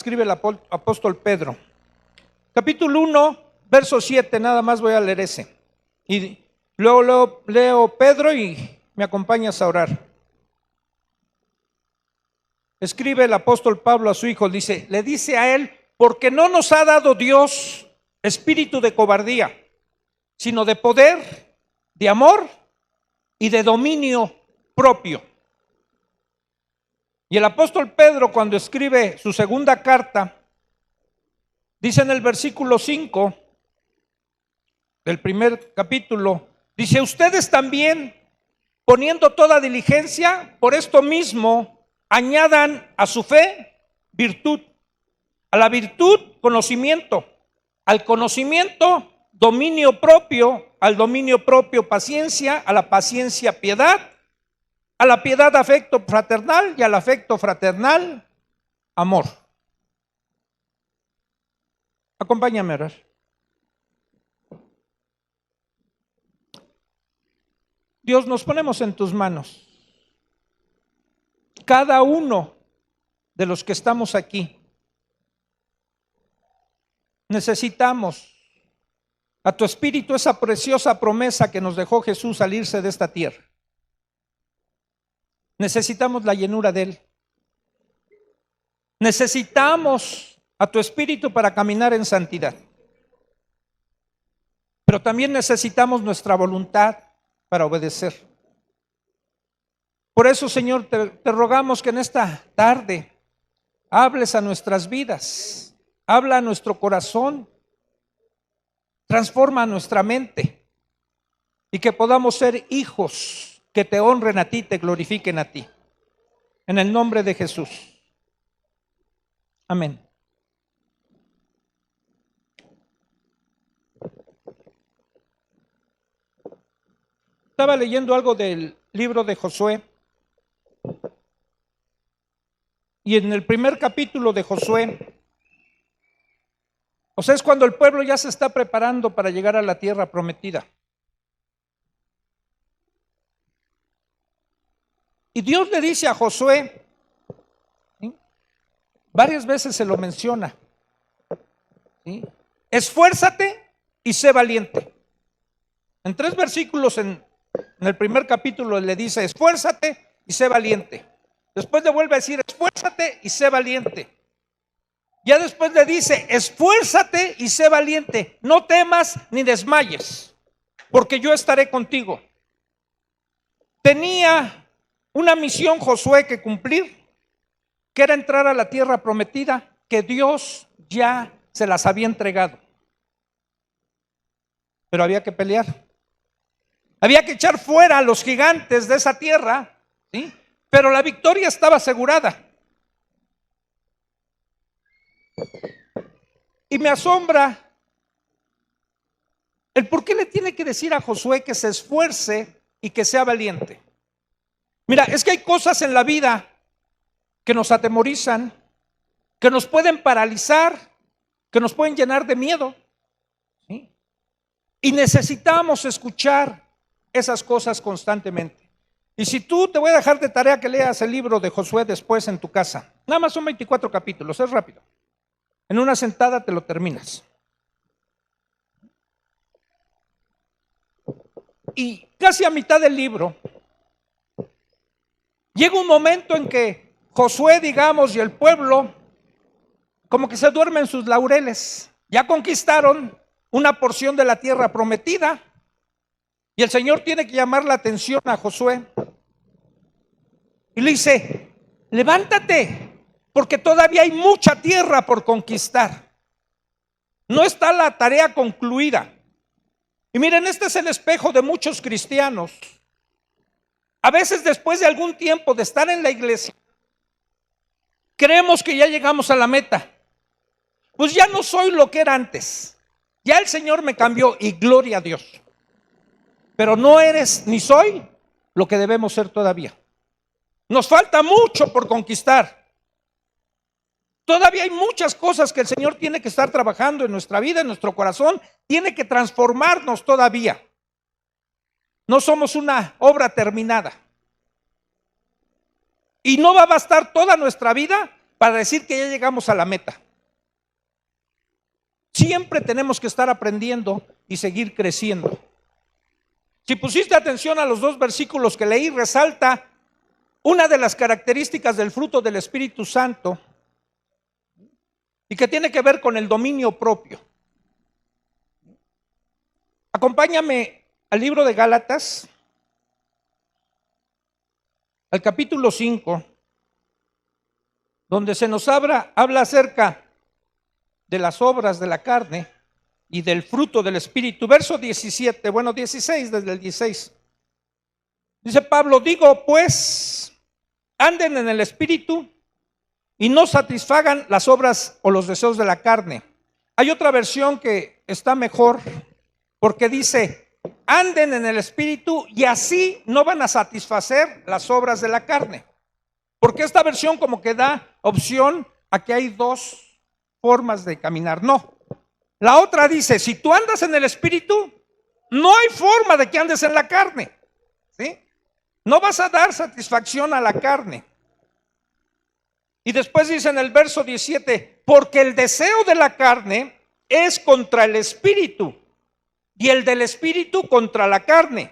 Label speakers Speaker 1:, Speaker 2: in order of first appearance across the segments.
Speaker 1: Escribe el apóstol Pedro. Capítulo 1, verso 7, nada más voy a leer ese. Y luego leo Pedro y me acompañas a orar. Escribe el apóstol Pablo a su hijo, le dice a él, porque no nos ha dado Dios espíritu de cobardía, sino de poder, de amor y de dominio propio. Y el apóstol Pedro, cuando escribe su segunda carta, dice en el versículo 5 del primer capítulo, dice, ustedes también, poniendo toda diligencia, por esto mismo, añadan a su fe virtud, a la virtud conocimiento, al conocimiento dominio propio, al dominio propio paciencia, a la paciencia piedad, a la piedad afecto fraternal y al afecto fraternal amor. Acompáñame a orar. Dios, nos ponemos en tus manos. Cada uno de los que estamos aquí necesitamos a tu Espíritu, esa preciosa promesa que nos dejó Jesús al irse de esta tierra. Necesitamos la llenura de Él. Necesitamos a tu Espíritu para caminar en santidad. Pero también necesitamos nuestra voluntad para obedecer. Por eso, Señor, te rogamos que en esta tarde hables a nuestras vidas, habla a nuestro corazón, transforma nuestra mente y que podamos ser hijos que te honren a ti, te glorifiquen a ti. En el nombre de Jesús. Amén. Estaba leyendo algo del libro de Josué. Y en el primer capítulo de Josué, o sea, es cuando el pueblo ya se está preparando para llegar a la tierra prometida. Y Dios le dice a Josué, ¿sí? Varias veces se lo menciona, ¿sí? Esfuérzate y sé valiente. En 3 versículos en el primer capítulo le dice, esfuérzate y sé valiente. Después le vuelve a decir, esfuérzate y sé valiente. Ya después le dice, esfuérzate y sé valiente, no temas ni desmayes, porque yo estaré contigo. Tenía una misión Josué que cumplir, que era entrar a la tierra prometida, que Dios ya se las había entregado. Pero había que pelear. Había que echar fuera a los gigantes de esa tierra, ¿sí? Pero la victoria estaba asegurada. Y me asombra el por qué le tiene que decir a Josué que se esfuerce y que sea valiente. Mira, es que hay cosas en la vida que nos atemorizan, que nos pueden paralizar, que nos pueden llenar de miedo, ¿sí? Y necesitamos escuchar esas cosas constantemente. Y si tú, te voy a dejar de tarea que leas el libro de Josué después en tu casa. Nada más son 24 capítulos, es rápido. En una sentada te lo terminas. Y casi a mitad del libro, llega un momento en que Josué, digamos, y el pueblo, como que se duermen sus laureles. Ya conquistaron una porción de la tierra prometida. Y el Señor tiene que llamar la atención a Josué. Y le dice, levántate, porque todavía hay mucha tierra por conquistar. No está la tarea concluida. Y miren, este es el espejo de muchos cristianos. A veces después de algún tiempo de estar en la iglesia, creemos que ya llegamos a la meta. Pues ya no soy lo que era antes. Ya el Señor me cambió y gloria a Dios. Pero no eres ni soy lo que debemos ser todavía. Nos falta mucho por conquistar. Todavía hay muchas cosas que el Señor tiene que estar trabajando en nuestra vida, en nuestro corazón. Tiene que transformarnos todavía. No somos una obra terminada. Y no va a bastar toda nuestra vida para decir que ya llegamos a la meta. Siempre tenemos que estar aprendiendo y seguir creciendo. Si pusiste atención a los 2 versículos que leí, resalta una de las características del fruto del Espíritu Santo y que tiene que ver con el dominio propio. Acompáñame al libro de Gálatas, al capítulo 5, donde se nos habla acerca de las obras de la carne y del fruto del Espíritu. Verso 17, 16, desde el 16. Dice Pablo, digo pues, anden en el Espíritu y no satisfagan las obras o los deseos de la carne. Hay otra versión que está mejor, porque dice, anden en el Espíritu y así no van a satisfacer las obras de la carne. Porque esta versión como que da opción a que hay 2 formas de caminar. No. La otra dice, si tú andas en el Espíritu, no hay forma de que andes en la carne. ¿Sí? No vas a dar satisfacción a la carne. Y después dice en el verso 17, porque el deseo de la carne es contra el Espíritu y el del Espíritu contra la carne.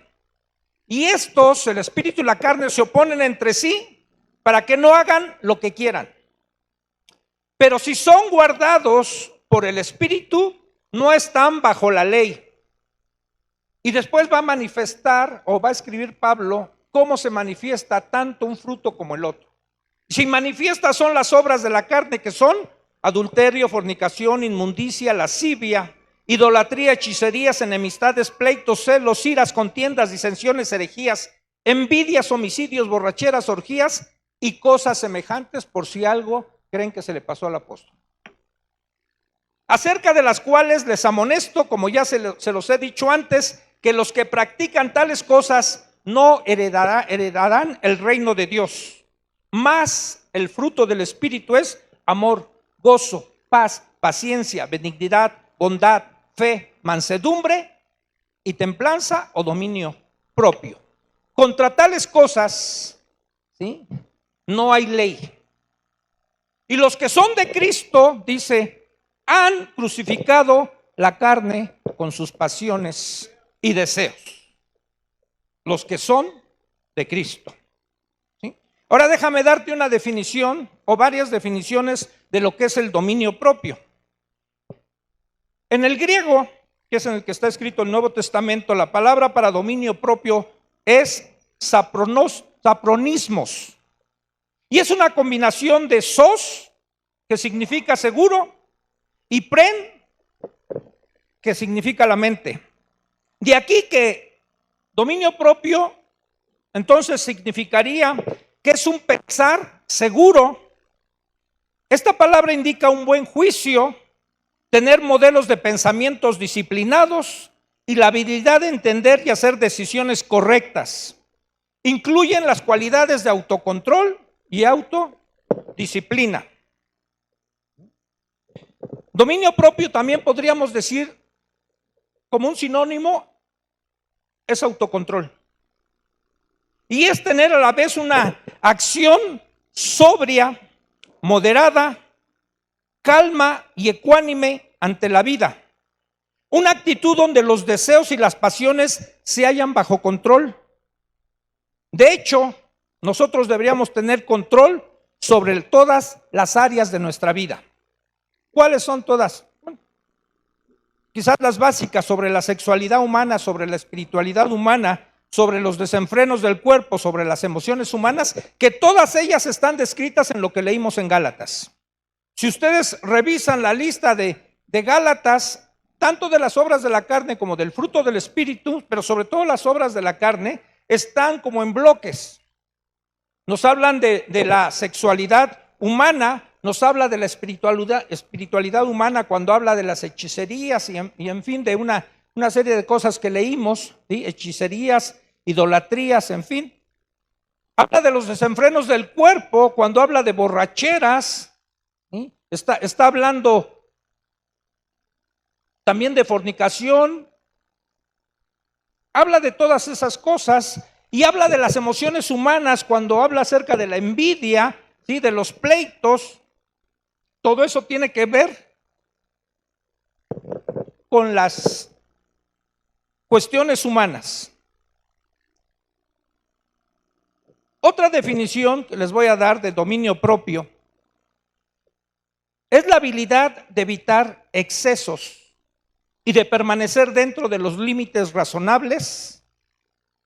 Speaker 1: Y estos, el Espíritu y la carne, se oponen entre sí para que no hagan lo que quieran. Pero si son guardados por el Espíritu, no están bajo la ley. Y después va a manifestar, o va a escribir Pablo, cómo se manifiesta tanto un fruto como el otro. Si manifiestas son las obras de la carne, que son adulterio, fornicación, inmundicia, lascivia, idolatría, hechicerías, enemistades, pleitos, celos, iras, contiendas, disensiones, herejías, envidias, homicidios, borracheras, orgías y cosas semejantes, por si algo creen que se le pasó al apóstol. Acerca de las cuales les amonesto, como ya se los he dicho antes, que los que practican tales cosas no heredarán el reino de Dios. Mas el fruto del Espíritu es amor, gozo, paz, paciencia, benignidad, bondad, fe, mansedumbre y templanza o dominio propio. Contra tales cosas, ¿sí?, no hay ley. Y los que son de Cristo, dice, han crucificado la carne con sus pasiones y deseos. Los que son de Cristo. ¿Sí? Ahora déjame darte una definición o varias definiciones de lo que es el dominio propio. En el griego, que es en el que está escrito el Nuevo Testamento, la palabra para dominio propio es sapronismos. Y es una combinación de sos, que significa seguro, y pren, que significa la mente. De aquí que dominio propio, entonces significaría que es un pensar seguro. Esta palabra indica un buen juicio, tener modelos de pensamientos disciplinados y la habilidad de entender y hacer decisiones correctas. Incluyen las cualidades de autocontrol y autodisciplina. Dominio propio también podríamos decir, como un sinónimo, es autocontrol. Y es tener a la vez una acción sobria, moderada, calma y ecuánime ante la vida. Una actitud donde los deseos y las pasiones se hallan bajo control. De hecho, nosotros deberíamos tener control sobre todas las áreas de nuestra vida. ¿Cuáles son todas? Bueno, quizás las básicas: sobre la sexualidad humana, sobre la espiritualidad humana, sobre los desenfrenos del cuerpo, sobre las emociones humanas, que todas ellas están descritas en lo que leímos en Gálatas. Si ustedes revisan la lista de Gálatas, tanto de las obras de la carne como del fruto del Espíritu, pero sobre todo las obras de la carne, están como en bloques. Nos hablan de la sexualidad humana, nos habla de la espiritualidad humana cuando habla de las hechicerías y en fin, de una serie de cosas que leímos, ¿sí? Hechicerías, idolatrías, en fin. Habla de los desenfrenos del cuerpo cuando habla de borracheras, ¿sí? Está hablando también de fornicación. Habla de todas esas cosas y habla de las emociones humanas cuando habla acerca de la envidia, ¿sí? De los pleitos, Todo eso tiene que ver con las cuestiones humanas. Otra definición que les voy a dar de dominio propio es la habilidad de evitar excesos y de permanecer dentro de los límites razonables.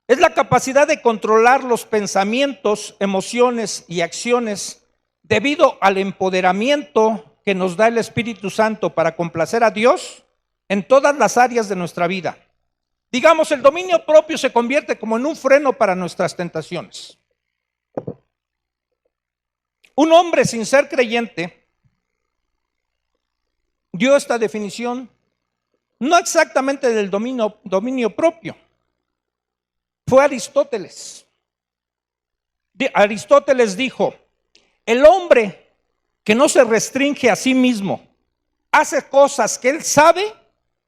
Speaker 1: Es la capacidad de controlar los pensamientos, emociones y acciones debido al empoderamiento que nos da el Espíritu Santo para complacer a Dios en todas las áreas de nuestra vida. Digamos, el dominio propio se convierte como en un freno para nuestras tentaciones. Un hombre sin ser creyente dio esta definición, no exactamente del dominio propio, fue Aristóteles. Aristóteles dijo: el hombre que no se restringe a sí mismo hace cosas que él sabe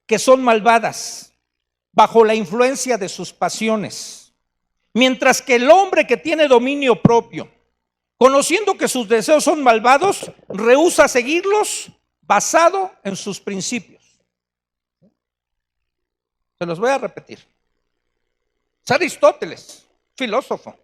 Speaker 1: que son malvadas bajo la influencia de sus pasiones, mientras que el hombre que tiene dominio propio, conociendo que sus deseos son malvados, rehúsa seguirlos basado en sus principios. Se los voy a repetir. Es Aristóteles, filósofo.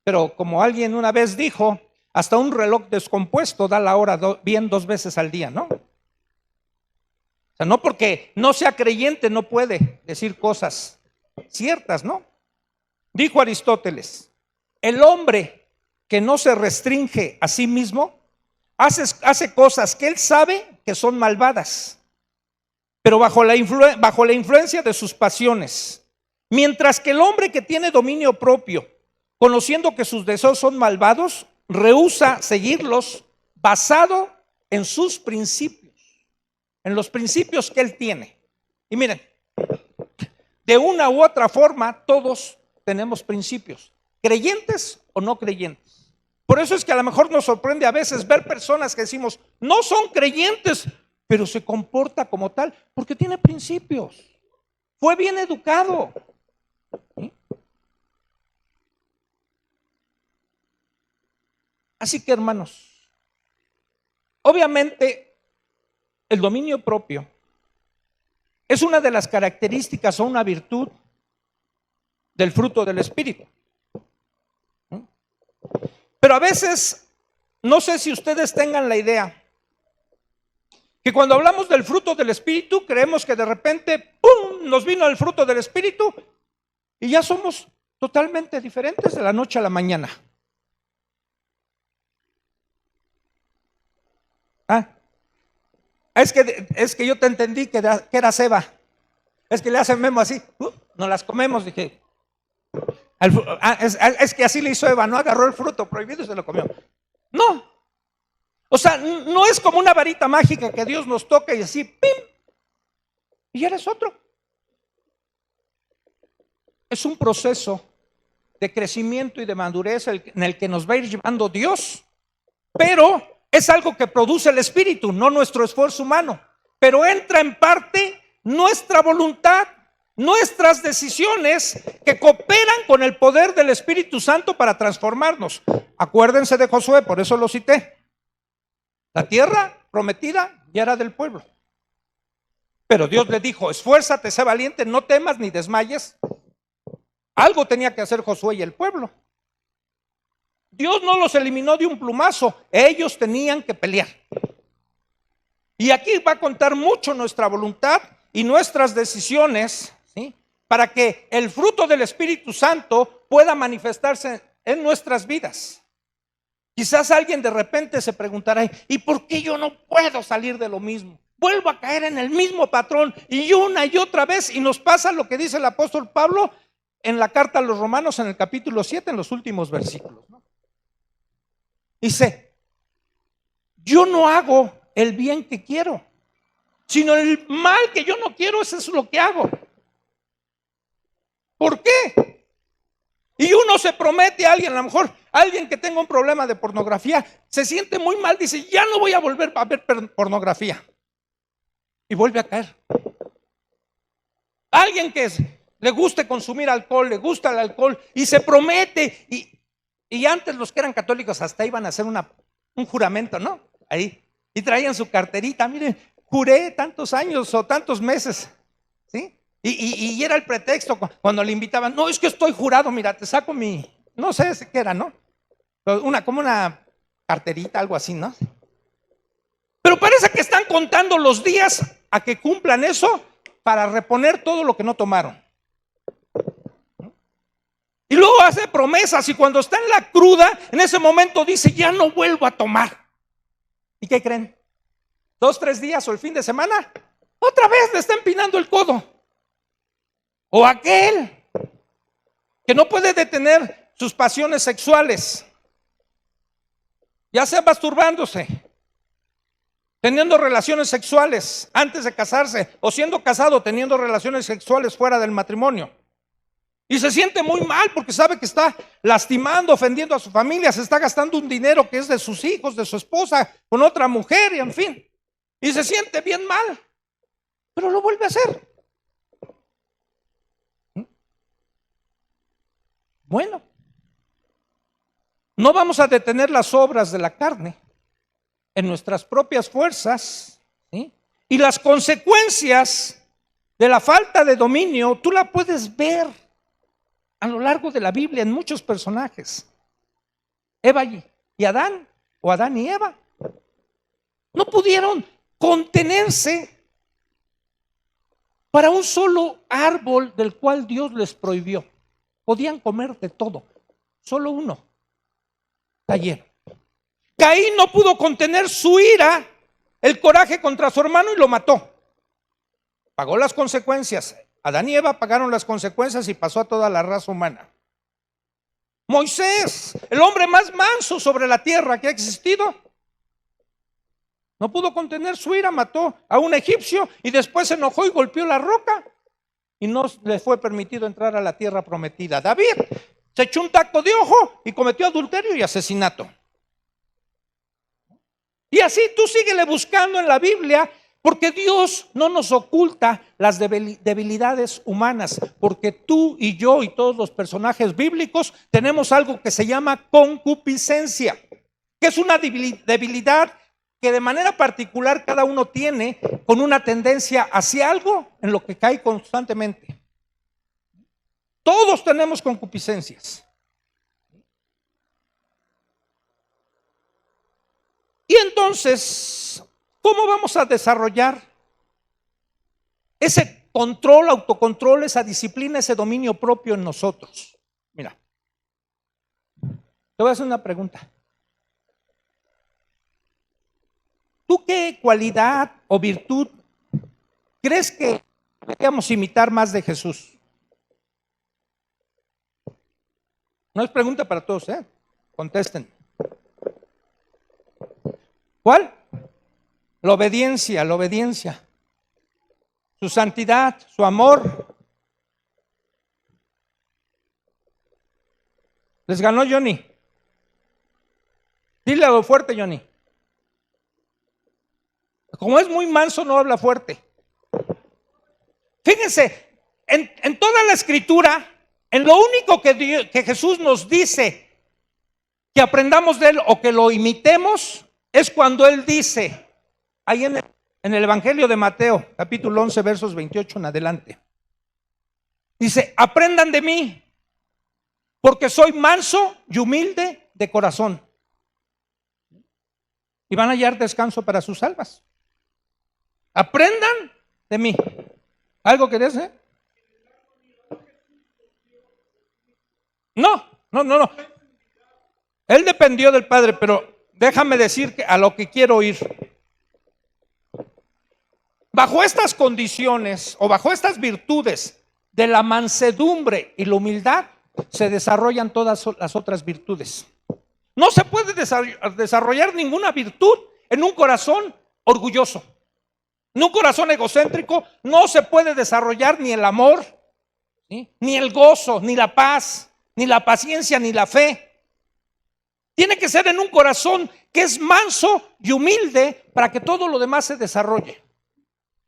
Speaker 1: Pero como alguien una vez dijo, hasta un reloj descompuesto da la hora bien 2 veces al día, ¿no? O sea, no porque no sea creyente no puede decir cosas ciertas, ¿no? Dijo Aristóteles: el hombre que no se restringe a sí mismo hace cosas que él sabe que son malvadas, pero bajo la influencia de sus pasiones, mientras que el hombre que tiene dominio propio, conociendo que sus deseos son malvados, rehúsa seguirlos basado en sus principios, en los principios que él tiene. Y miren, de una u otra forma todos tenemos principios, creyentes o no creyentes. Por eso es que a lo mejor nos sorprende a veces ver personas que decimos no son creyentes, pero se comporta como tal porque tiene principios, fue bien educado. ¿Sí? Así que, hermanos, obviamente el dominio propio es una de las características o una virtud del fruto del Espíritu. Pero a veces, no sé si ustedes tengan la idea, que cuando hablamos del fruto del Espíritu, creemos que de repente, ¡pum!, nos vino el fruto del Espíritu y ya somos totalmente diferentes de la noche a la mañana. Es que yo te entendí que era ceba. Es que le hacen Memo así, nos las comemos, dije. Es que así le hizo Eva, no agarró el fruto prohibido y se lo comió. No. O sea, no es como una varita mágica que Dios nos toca y así, ¡pim!, y ya eres otro. Es un proceso de crecimiento y de madurez en el que nos va a ir llevando Dios, pero es algo que produce el Espíritu, no nuestro esfuerzo humano. Pero entra en parte nuestra voluntad, nuestras decisiones que cooperan con el poder del Espíritu Santo para transformarnos. Acuérdense de Josué, por eso lo cité. La tierra prometida ya era del pueblo. Pero Dios le dijo: esfuérzate, sé valiente, no temas ni desmayes. Algo tenía que hacer Josué y el pueblo. Dios no los eliminó de un plumazo, ellos tenían que pelear. Y aquí va a contar mucho nuestra voluntad y nuestras decisiones, ¿sí?, para que el fruto del Espíritu Santo pueda manifestarse en nuestras vidas. Quizás alguien de repente se preguntará: ¿y por qué yo no puedo salir de lo mismo? Vuelvo a caer en el mismo patrón y una y otra vez, y nos pasa lo que dice el apóstol Pablo en la carta a los Romanos en el capítulo 7, en los últimos versículos, ¿no? Dice: yo no hago el bien que quiero, sino el mal que yo no quiero, eso es lo que hago. ¿Por qué? Y uno se promete a alguien, a lo mejor alguien que tenga un problema de pornografía, se siente muy mal, dice: ya no voy a volver a ver pornografía. Y vuelve a caer. Alguien que le guste consumir alcohol, le gusta el alcohol y se promete y Y antes los que eran católicos hasta iban a hacer un juramento, ¿no? Ahí. Y traían su carterita, miren, juré tantos años o tantos meses, ¿sí? Y era el pretexto cuando le invitaban, no, es que estoy jurado, mira, te saco no sé qué era, ¿no? Como una carterita, algo así, ¿no? Pero parece que están contando los días a que cumplan eso para reponer todo lo que no tomaron. Y luego hace promesas y cuando está en la cruda, en ese momento dice, ya no vuelvo a tomar. ¿Y qué creen? 2, 3 días o el fin de semana, otra vez le está empinando el codo. O aquel que no puede detener sus pasiones sexuales, ya sea masturbándose, teniendo relaciones sexuales antes de casarse, o siendo casado teniendo relaciones sexuales fuera del matrimonio. Y se siente muy mal porque sabe que está lastimando, ofendiendo a su familia, se está gastando un dinero que es de sus hijos, de su esposa, con otra mujer y en fin. Y se siente bien mal, pero lo vuelve a hacer. Bueno, no vamos a detener las obras de la carne en nuestras propias fuerzas, ¿sí? Y las consecuencias de la falta de dominio, tú la puedes ver a lo largo de la Biblia en muchos personajes. Eva y Adán, o Adán y Eva, no pudieron contenerse para un solo árbol del cual Dios les prohibió. Podían comer de todo, solo uno cayeron. Caín no pudo contener su ira, el coraje contra su hermano y lo mató. Pagó las consecuencias. Adán y Eva pagaron las consecuencias y pasó a toda la raza humana. Moisés, el hombre más manso sobre la tierra que ha existido, no pudo contener su ira, mató a un egipcio y después se enojó y golpeó la roca y no le fue permitido entrar a la tierra prometida. David se echó un taco de ojo y cometió adulterio y asesinato. Y así tú síguele buscando en la Biblia, porque Dios no nos oculta las debilidades humanas, porque tú y yo y todos los personajes bíblicos tenemos algo que se llama concupiscencia, que es una debilidad que de manera particular cada uno tiene con una tendencia hacia algo en lo que cae constantemente. Todos tenemos concupiscencias. Y entonces, ¿cómo vamos a desarrollar ese control, autocontrol, esa disciplina, ese dominio propio en nosotros? Mira, te voy a hacer una pregunta. ¿Tú qué cualidad o virtud crees que deberíamos imitar más de Jesús? No es pregunta para todos, contesten. ¿Cuál? La obediencia, su santidad, su amor. ¿Les ganó Johnny? Dile algo fuerte, Johnny. Como es muy manso, no habla fuerte. Fíjense, en toda la escritura, en lo único que Jesús nos dice que aprendamos de él o que lo imitemos, es cuando él dice, ahí en el Evangelio de Mateo, capítulo 11, versos 28 en adelante. Dice, aprendan de mí, porque soy manso y humilde de corazón. Y van a hallar descanso para sus almas. Aprendan de mí. ¿Algo querés, No. Él dependió del Padre, pero déjame decir que a lo que quiero ir. Bajo estas condiciones o bajo estas virtudes de la mansedumbre y la humildad se desarrollan todas las otras virtudes. No se puede desarrollar ninguna virtud en un corazón orgulloso, en un corazón egocéntrico. No se puede desarrollar ni el amor, ¿sí?, ni el gozo, ni la paz, ni la paciencia, ni la fe. Tiene que ser en un corazón que es manso y humilde para que todo lo demás se desarrolle.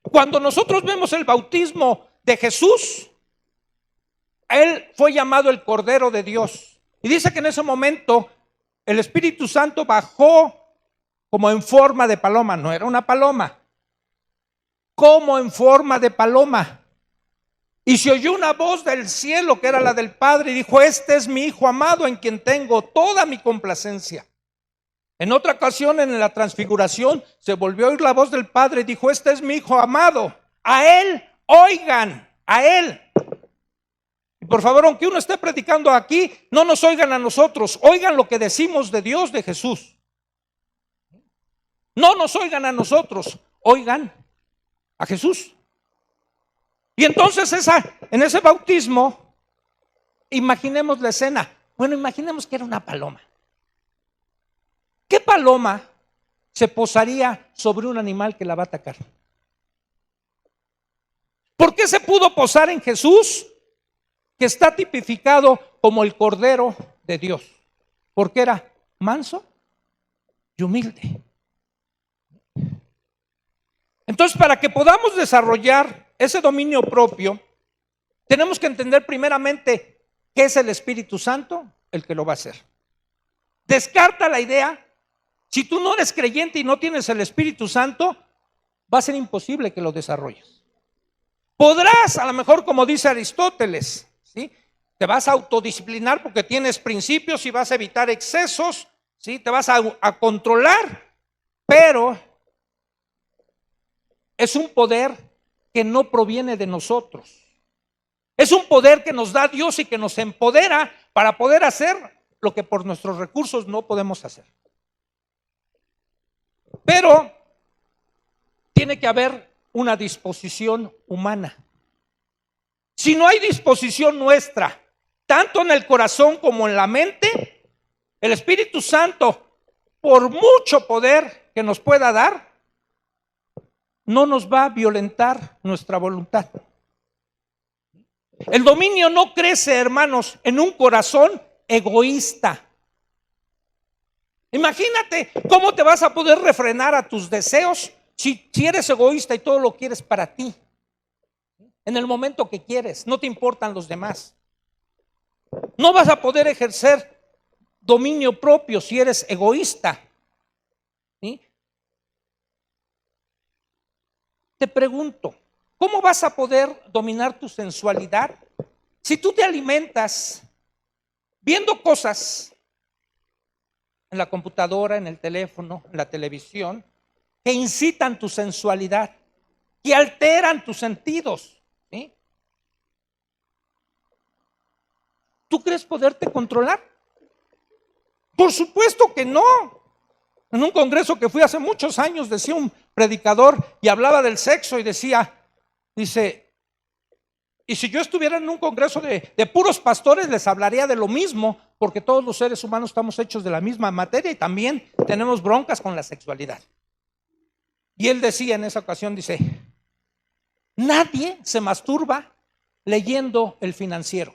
Speaker 1: Cuando nosotros vemos el bautismo de Jesús, él fue llamado el Cordero de Dios. Y dice que en ese momento el Espíritu Santo bajó como en forma de paloma. No era una paloma, como en forma de paloma. Y se oyó una voz del cielo que era la del Padre y dijo: este es mi Hijo amado en quien tengo toda mi complacencia. En otra ocasión, en la transfiguración, se volvió a oír la voz del Padre y dijo: este es mi Hijo amado, a Él oigan, a Él. Y por favor, aunque uno esté predicando aquí, no nos oigan a nosotros, oigan lo que decimos de Dios, de Jesús. No nos oigan a nosotros, oigan a Jesús. Y entonces en ese bautismo, imaginemos la escena. Bueno, imaginemos que era una paloma. ¿Qué paloma se posaría sobre un animal que la va a atacar? ¿Por qué se pudo posar en Jesús, que está tipificado como el Cordero de Dios? Porque era manso y humilde. Entonces, para que podamos desarrollar ese dominio propio, tenemos que entender primeramente qué es el Espíritu Santo, el que lo va a hacer. Descarta la idea. Si tú no eres creyente y no tienes el Espíritu Santo, va a ser imposible que lo desarrolles. Podrás, a lo mejor, como dice Aristóteles, ¿sí?, te vas a autodisciplinar porque tienes principios y vas a evitar excesos, ¿sí?, te vas a controlar, pero es un poder que no proviene de nosotros. Es un poder que nos da Dios y que nos empodera para poder hacer lo que por nuestros recursos no podemos hacer. Pero tiene que haber una disposición humana. Si no hay disposición nuestra, tanto en el corazón como en la mente, el Espíritu Santo, por mucho poder que nos pueda dar, no nos va a violentar nuestra voluntad. El dominio no crece, hermanos, en un corazón egoísta. Imagínate cómo te vas a poder refrenar a tus deseos si eres egoísta y todo lo quieres para ti. En el momento que quieres, no te importan los demás. No vas a poder ejercer dominio propio si eres egoísta. ¿Sí? Te pregunto, ¿cómo vas a poder dominar tu sensualidad si tú te alimentas viendo cosas en la computadora, en el teléfono, en la televisión, que incitan tu sensualidad, que alteran tus sentidos? ¿Sí? ¿Tú crees poderte controlar? Por supuesto que no. En un congreso que fui hace muchos años, decía un predicador y hablaba del sexo y dice, y si yo estuviera en un congreso de puros pastores, les hablaría de lo mismo, porque todos los seres humanos estamos hechos de la misma materia y también tenemos broncas con la sexualidad. Y él decía en esa ocasión, dice, nadie se masturba leyendo El Financiero.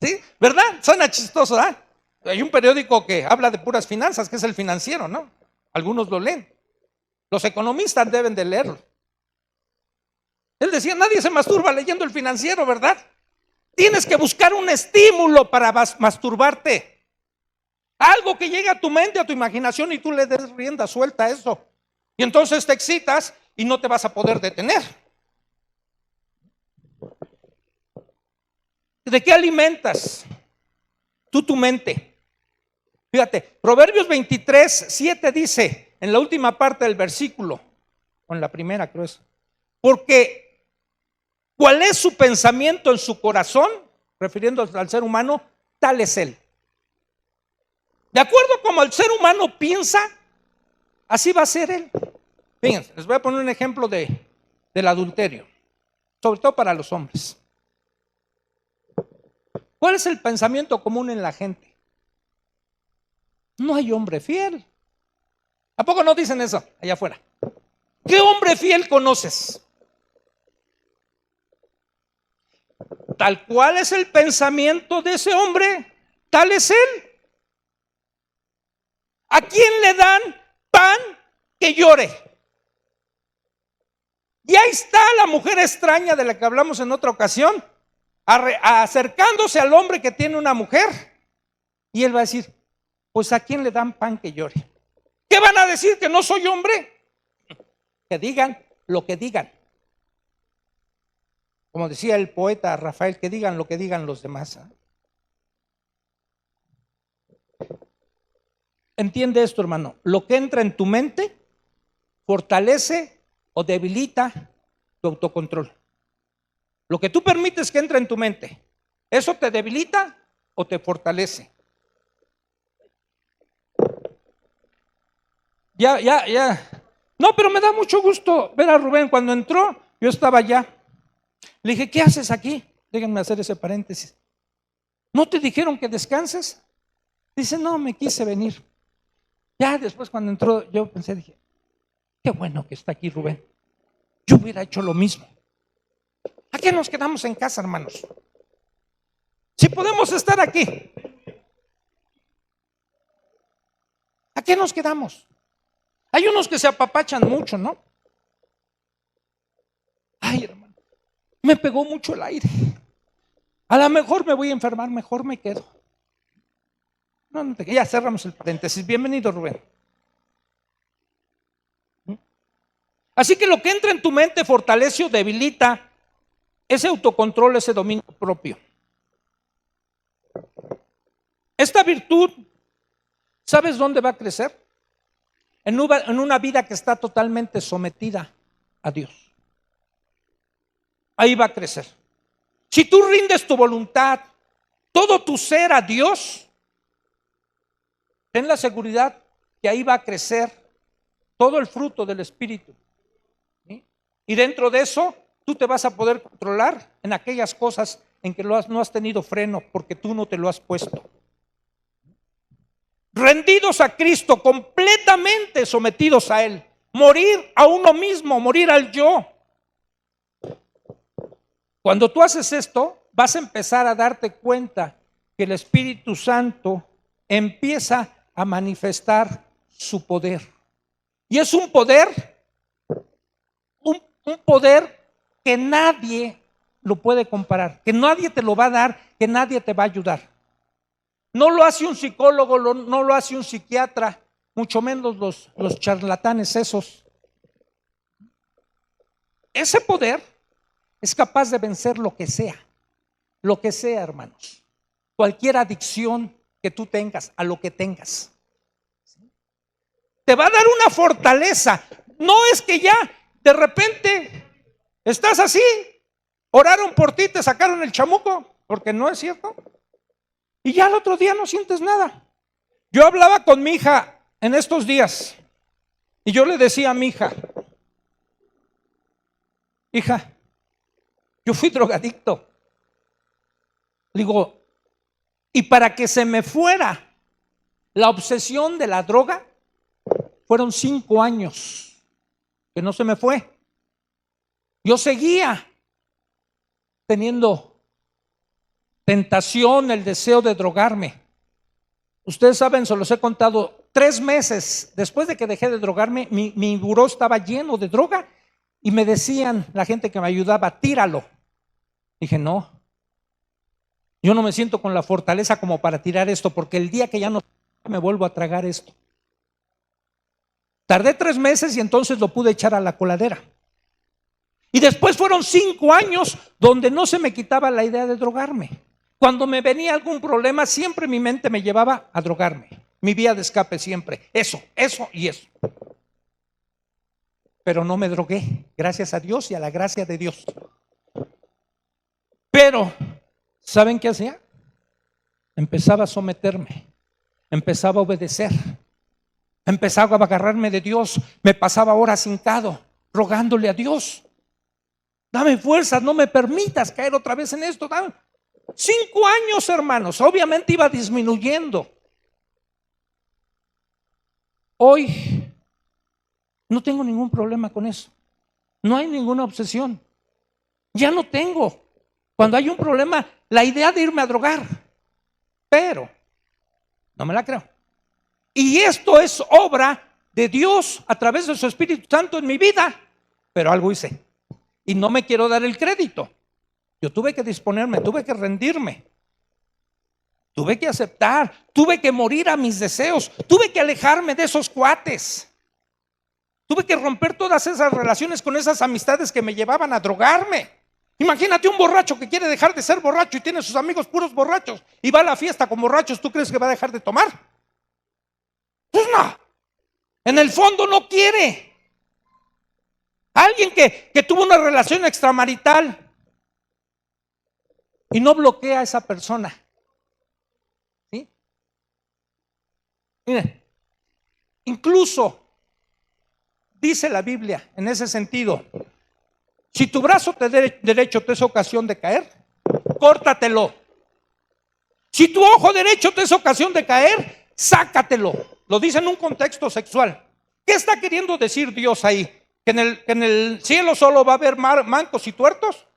Speaker 1: ¿Sí? ¿Verdad? Suena chistoso, ¿verdad? Hay un periódico que habla de puras finanzas, que es El Financiero, ¿no? Algunos lo leen. Los economistas deben de leerlo. Él decía, nadie se masturba leyendo El Financiero, ¿verdad? Tienes que buscar un estímulo para masturbarte. Algo que llegue a tu mente, a tu imaginación y tú le des rienda suelta a eso. Y entonces te excitas y no te vas a poder detener. ¿De qué alimentas tú tu mente? Fíjate, Proverbios 23:7 dice, en la última parte del versículo, o en la primera creo es, porque ¿cuál es su pensamiento en su corazón? Refiriéndose al ser humano, tal es él. De acuerdo como el ser humano piensa, así va a ser él. Fíjense, les voy a poner un ejemplo del adulterio, sobre todo para los hombres. ¿Cuál es el pensamiento común en la gente? No hay hombre fiel. ¿A poco no dicen eso allá afuera? ¿Qué hombre fiel conoces? Tal cual es el pensamiento de ese hombre, tal es él. ¿A quién le dan pan que llore? Y ahí está la mujer extraña de la que hablamos en otra ocasión, acercándose al hombre que tiene una mujer, y él va a decir, pues ¿a quién le dan pan que llore? ¿Qué van a decir? ¿Que no soy hombre? Que digan lo que digan. Como decía el poeta Rafael, que digan lo que digan los demás. Entiende esto, hermano. Lo que entra en tu mente fortalece o debilita tu autocontrol. Lo que tú permites que entre en tu mente, ¿eso te debilita o te fortalece? Ya. No, pero me da mucho gusto ver a Rubén. Cuando entró, yo estaba allá. Le dije, ¿qué haces aquí? Déjenme hacer ese paréntesis. ¿No te dijeron que descanses? Dice, no, me quise venir. Ya después cuando entró, yo pensé, dije, qué bueno que está aquí Rubén. Yo hubiera hecho lo mismo. ¿A qué nos quedamos en casa, hermanos? Si podemos estar aquí, ¿a qué nos quedamos? Hay unos que se apapachan mucho, ¿no? Ay, hermano, me pegó mucho el aire. A lo mejor me voy a enfermar, mejor me quedo. No, ya cerramos el paréntesis. Bienvenido, Rubén. Así que lo que entra en tu mente fortalece o debilita ese autocontrol, ese dominio propio. Esta virtud, ¿sabes dónde va a crecer? En una vida que está totalmente sometida a Dios. Ahí va a crecer. Si tú rindes tu voluntad, todo tu ser a Dios, ten la seguridad que ahí va a crecer todo el fruto del Espíritu. ¿Sí? Y dentro de eso, tú te vas a poder controlar en aquellas cosas en que no has tenido freno porque tú no te lo has puesto. Rendidos a Cristo, completamente sometidos a Él. Morir a uno mismo, morir al yo. Cuando tú haces esto, vas a empezar a darte cuenta que el Espíritu Santo empieza a manifestar su poder. Y es un poder, un poder que nadie lo puede comparar, que nadie te lo va a dar, que nadie te va a ayudar. No lo hace un psicólogo, no lo hace un psiquiatra, mucho menos los charlatanes esos. Ese poder es capaz de vencer lo que sea, hermanos. Cualquier adicción que tú tengas, a lo que tengas. Te va a dar una fortaleza. No es que ya de repente estás así, oraron por ti, te sacaron el chamuco, porque no es cierto. Y ya el otro día no sientes nada. Yo hablaba con mi hija en estos días y yo le decía a mi hija, hija, yo fui drogadicto. Digo, y para que se me fuera la obsesión de la droga, fueron 5 años que no se me fue. Yo seguía teniendo tentación, el deseo de drogarme. Ustedes saben, se los he contado, 3 meses después de que dejé de drogarme, mi buró estaba lleno de droga y me decían, la gente que me ayudaba, tíralo. Dije, no, yo no me siento con la fortaleza como para tirar esto, porque el día que ya no me vuelvo a tragar esto. Tardé 3 meses y entonces lo pude echar a la coladera. Y después fueron 5 años donde no se me quitaba la idea de drogarme. Cuando me venía algún problema, siempre mi mente me llevaba a drogarme. Mi vía de escape siempre, eso y eso. Pero no me drogué, gracias a Dios y a la gracia de Dios. Pero, ¿saben qué hacía? Empezaba a someterme, empezaba a obedecer, empezaba a agarrarme de Dios, me pasaba horas hincado, rogándole a Dios. Dame fuerzas, no me permitas caer otra vez en esto. 5 años, hermanos, obviamente iba disminuyendo. Hoy no tengo ningún problema con eso. No hay ninguna obsesión. Ya no tengo. Cuando hay un problema, la idea de irme a drogar. Pero no me la creo. Y esto es obra de Dios a través de su Espíritu Santo en mi vida. Pero algo hice. Y no me quiero dar el crédito. Yo tuve que disponerme, tuve que rendirme, tuve que aceptar, tuve que morir a mis deseos, tuve que alejarme de esos cuates. Tuve que romper todas esas relaciones con esas amistades que me llevaban a drogarme. Imagínate un borracho que quiere dejar de ser borracho y tiene sus amigos puros borrachos y va a la fiesta con borrachos. ¿Tú crees que va a dejar de tomar? Pues no. En el fondo no quiere. Alguien que tuvo una relación extramarital y no bloquea a esa persona. ¿Sí? Miren, incluso dice la Biblia en ese sentido: si tu brazo derecho te es ocasión de caer, córtatelo. Si tu ojo derecho te es ocasión de caer, sácatelo. Lo dice en un contexto sexual. ¿Qué está queriendo decir Dios ahí? ¿Que en el cielo solo va a haber mancos y tuertos?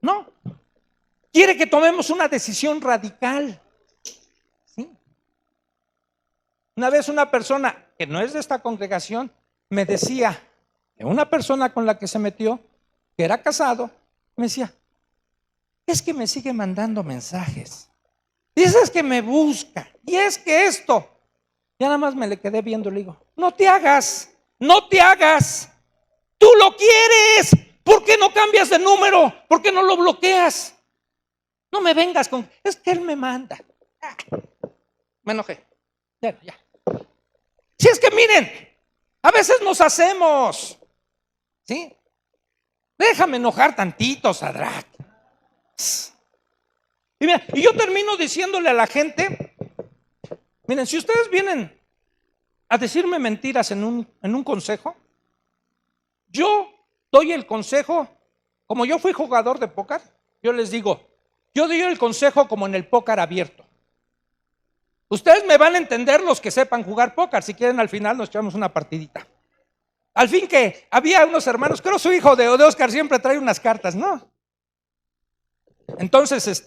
Speaker 1: No. Quiere que tomemos una decisión radical. ¿Sí? Una vez una persona que no es de esta congregación me decía, de una persona con la que se metió, que era casado, me decía: es que me sigue mandando mensajes, y es que me busca, y es que esto. Ya nada más me le quedé viendo, le digo: no te hagas, no te hagas, tú lo quieres, ¿por qué no cambias de número? ¿Por qué no lo bloqueas? No me vengas con, es que él me manda. Me enojé. Ya. Si es que miren, a veces nos hacemos, ¿sí? Déjame enojar tantito, Sadrach. Y mira, y yo termino diciéndole a la gente: miren, si ustedes vienen a decirme mentiras en un consejo, yo doy el consejo, como yo fui jugador de póker, yo les digo, yo doy el consejo como en el póker abierto. Ustedes me van a entender los que sepan jugar póker. Si quieren, al final nos echamos una partidita. Al fin que había unos hermanos, creo su hijo de Oscar siempre trae unas cartas, ¿no? Entonces,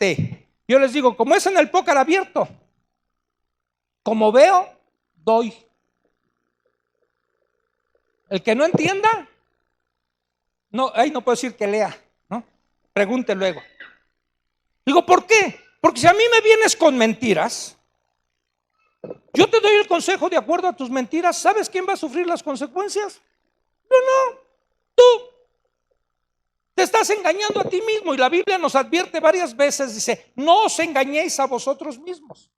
Speaker 1: yo les digo, como es en el póker abierto, como veo, doy. El que no entienda, no, ahí no puedo decir que lea, ¿no? Pregunte luego. Digo, ¿por qué? Porque si a mí me vienes con mentiras, yo te doy el consejo de acuerdo a tus mentiras. ¿Sabes quién va a sufrir las consecuencias? Yo no, tú. Te estás engañando a ti mismo, y la Biblia nos advierte varias veces, dice: no os engañéis a vosotros mismos,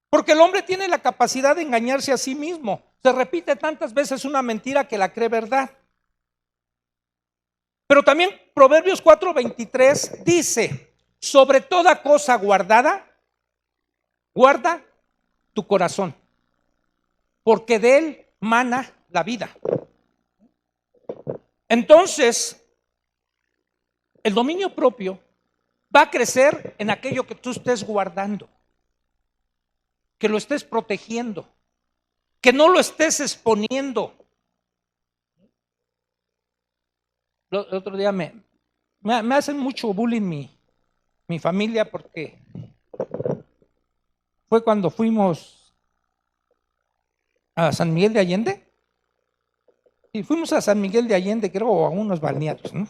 Speaker 1: porque el hombre tiene la capacidad de engañarse a sí mismo. Se repite tantas veces una mentira que la cree verdad. Pero también Proverbios 4:23 dice: sobre toda cosa guardada, guarda tu corazón, porque de él mana la vida. Entonces, el dominio propio va a crecer en aquello que tú estés guardando, que lo estés protegiendo, que no lo estés exponiendo. El otro día me hacen mucho bullying mi familia, porque fue cuando fuimos a San Miguel de Allende. Y fuimos a San Miguel de Allende, creo, a unos balnearios, ¿no?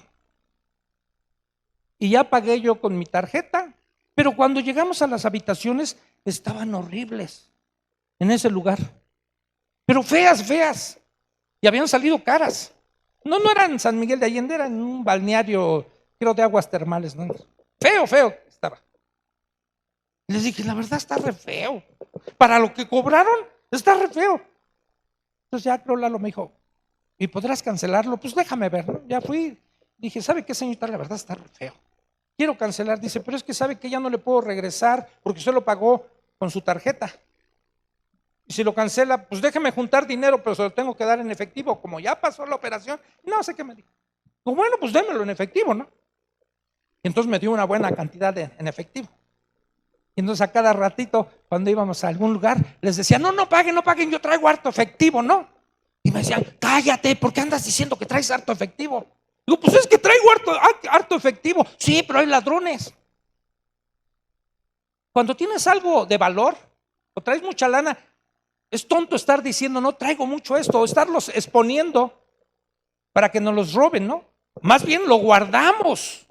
Speaker 1: Y ya pagué yo con mi tarjeta, pero cuando llegamos a las habitaciones estaban horribles en ese lugar, pero feas, y habían salido caras. No eran San Miguel de Allende, eran un balneario, creo, de aguas termales, ¿no? Feo estaba. Les dije, la verdad está re feo, para lo que cobraron está re feo. Entonces ya creo Lalo me dijo, ¿y podrás cancelarlo? Pues déjame ver, ¿no? Ya fui, dije, ¿sabe qué, señorita? La verdad está re feo, quiero cancelar. Dice, pero es que sabe que ya no le puedo regresar porque usted lo pagó con su tarjeta. Y si lo cancela, pues déjeme juntar dinero, pero se lo tengo que dar en efectivo. Como ya pasó la operación, no sé qué me dijo. Pues bueno, pues démelo en efectivo, ¿no? Y entonces me dio una buena cantidad en efectivo. Y entonces a cada ratito, cuando íbamos a algún lugar, les decía, no paguen, yo traigo harto efectivo, ¿no? Y me decían, cállate, ¿por qué andas diciendo que traes harto efectivo? Digo, pues es que traigo harto efectivo. Sí, pero hay ladrones. Cuando tienes algo de valor o traes mucha lana, es tonto estar diciendo, no traigo mucho esto, o estarlos exponiendo para que nos los roben, ¿no? Más bien lo guardamos.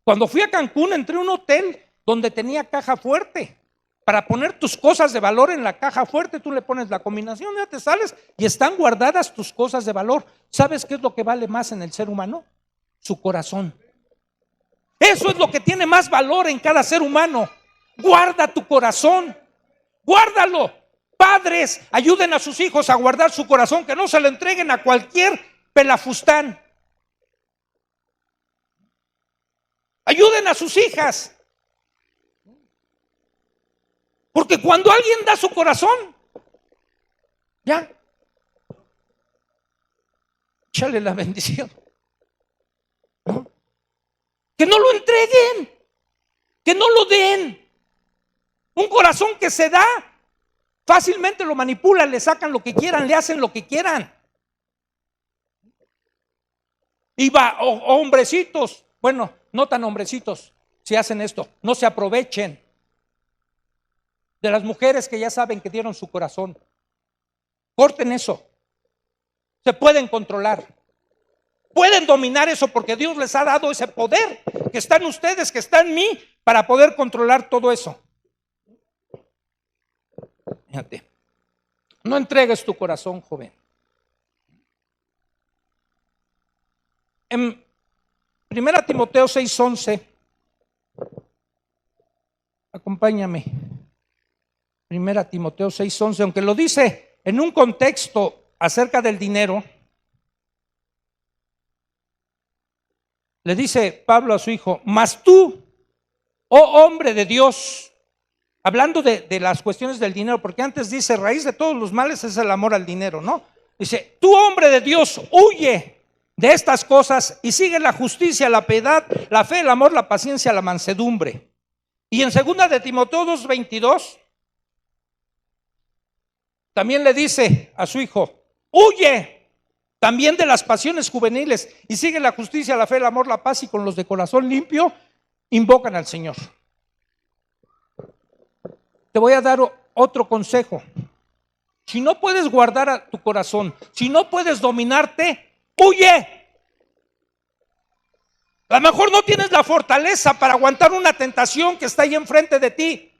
Speaker 1: Cuando fui a Cancún entré a un hotel donde tenía caja fuerte. Para poner tus cosas de valor en la caja fuerte, tú le pones la combinación, ya te sales y están guardadas tus cosas de valor. ¿Sabes qué es lo que vale más en el ser humano? Su corazón. Eso es lo que tiene más valor en cada ser humano. Guarda tu corazón, guárdalo. Padres, ayuden a sus hijos a guardar su corazón, que no se lo entreguen a cualquier pelafustán. Ayuden a sus hijas. Porque cuando alguien da su corazón, ya, échale la bendición. ¿No? Que no lo entreguen, que no lo den. Un corazón que se da, fácilmente lo manipulan, le sacan lo que quieran, le hacen lo que quieran. Y va, hombrecitos, bueno, no tan hombrecitos, si hacen esto, no se aprovechen de las mujeres que ya saben que dieron su corazón. Corten eso. Se pueden controlar. Pueden dominar eso porque Dios les ha dado ese poder que está en ustedes, que está en mí, para poder controlar todo eso. Fíjate. No entregues tu corazón, joven. En 1 Timoteo 6:11, acompáñame. 1 Timoteo 6:11, aunque lo dice en un contexto acerca del dinero, le dice Pablo a su hijo: mas tú, oh hombre de Dios, hablando de las cuestiones del dinero, porque antes dice, raíz de todos los males es el amor al dinero, ¿no? Dice, tú, hombre de Dios, huye de estas cosas y sigue la justicia, la piedad, la fe, el amor, la paciencia, la mansedumbre. Y en 2 de Timoteo 2:22 también le dice a su hijo: huye también de las pasiones juveniles y sigue la justicia, la fe, el amor, la paz, y con los de corazón limpio invocan al Señor. Te voy a dar otro consejo. Si no puedes guardar a tu corazón, si no puedes dominarte, huye. A lo mejor no tienes la fortaleza para aguantar una tentación que está ahí enfrente de ti.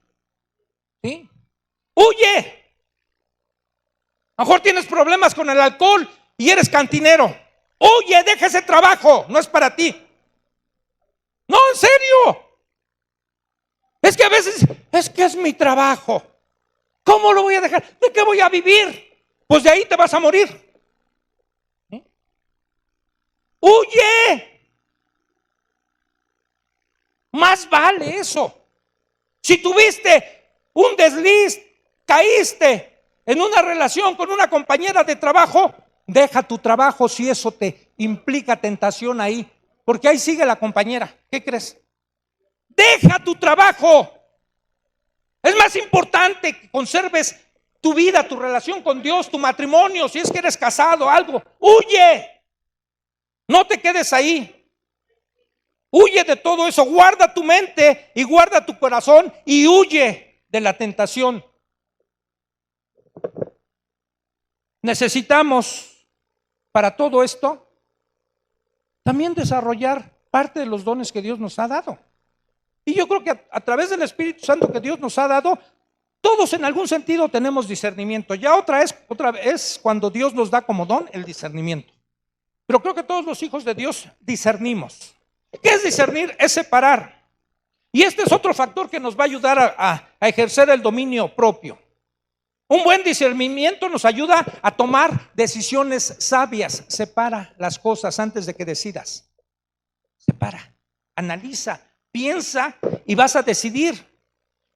Speaker 1: ¿Sí? Huye. A lo mejor tienes problemas con el alcohol y eres cantinero. Huye, deja ese trabajo, no es para ti. No, en serio. Es que a veces, es que es mi trabajo. ¿Cómo lo voy a dejar? ¿De qué voy a vivir? Pues de ahí te vas a morir. ¿Sí? Huye. Más vale eso. Si tuviste un desliz, caíste en una relación con una compañera de trabajo, deja tu trabajo si eso te implica tentación ahí, porque ahí sigue la compañera. ¿Qué crees? Deja tu trabajo. Es más importante que conserves tu vida, tu relación con Dios, tu matrimonio, si es que eres casado, algo. Huye. No te quedes ahí. Huye de todo eso. Guarda tu mente y guarda tu corazón y huye de la tentación. Necesitamos para todo esto también desarrollar parte de los dones que Dios nos ha dado. Y yo creo que a través del Espíritu Santo que Dios nos ha dado, todos en algún sentido tenemos discernimiento. Ya otra vez cuando Dios nos da como don el discernimiento. Pero creo que todos los hijos de Dios discernimos. ¿Qué es discernir? Es separar. Y este es otro factor que nos va a ayudar a ejercer el dominio propio. Un buen discernimiento nos ayuda a tomar decisiones sabias. Separa las cosas antes de que decidas. Separa, analiza, piensa y vas a decidir.